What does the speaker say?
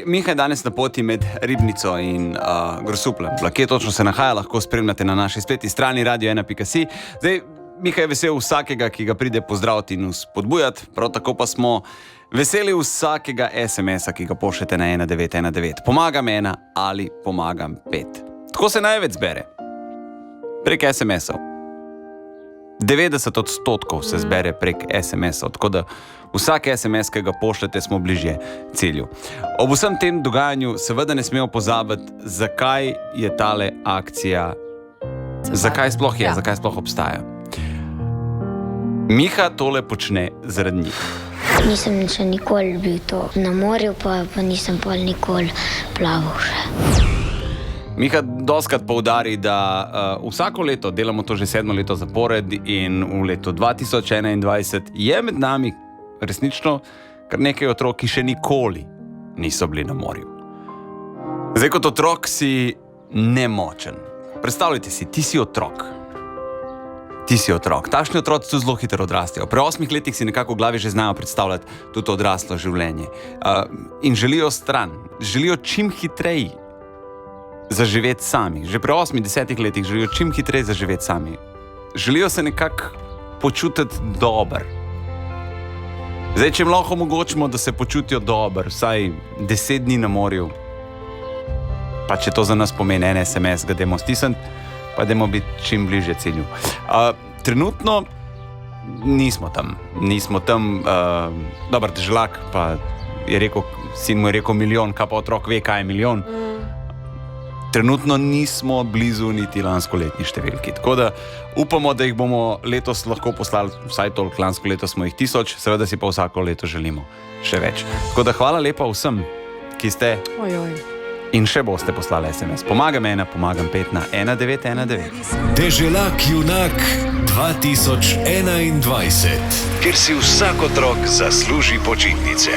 Miha je danes na poti med Ribnico in Grosupljem. Kje točno se nahaja, lahko spremljate na naši spletni strani radio1.si. Zdaj, Miha je vesel vsakega, ki ga pride pozdraviti in spodbujati, prav tako pa smo veseli vsakega SMS-a, ki ga pošljete na 1919. Pomagam ena ali pomagam 5. Tako se največ zbere. Prek SMS-ov. 90% se zbere prek SMS-ov, tako da vsak SMS, ki ga pošljete, smo bližje cilju. Ob vsem tem dogajanju seveda ne smemo pozabiti, zakaj je tale akcija, zakaj sploh je, zakaj sploh obstaja. Miha tole počne zaradi njih. Nisem še nikoli bil to na morju, pa nisem pol nikoli plaval še. Miha dostikrat poudari, da vsako leto, delamo to že 7. leto zapored in v letu 2021 je med nami resnično kar nekaj otrok, ki še nikoli niso bili na morju. Zdaj, kot otrok si nemočen. Predstavljajte si, ti si otrok. Ti si otrok. Takšni otroci tu zelo hitro odrastejo. Pri 8 letih si nekako v glavi že znajo predstavljati tudi odraslo življenje. In želijo stran, želijo čim hitreje zaživeti sami. Že pri 8-10 letih želijo čim hitreje zaživeti sami. Želijo se nekako počutiti dober. Zdaj, če jim lahko omogočimo, da se počutijo dober, vsaj 10 dni na morju, pa če to za nas pomeni en SMS, ga dajmo stisniti, pa dajmo biti čim bližje cilju. Trenutno nismo tam, dober Deželak, pa je rekel, sin mu je rekel milijon, kaj pa otrok ve, kaj je milijon. Trenutno nismo blizu niti lanskoletni številki. Tako da upamo, da jih bomo letos lahko poslali vsaj toliko. Lansko leto smo jih 1000, seveda si pa vsako leto želimo še več. Tako da hvala lepa vsem, ki ste in še boste poslali SMS. Pomagam ena, pomagam 5 na 1919. Deželak junak 2021, ker si vsak otrok zasluži počitnice.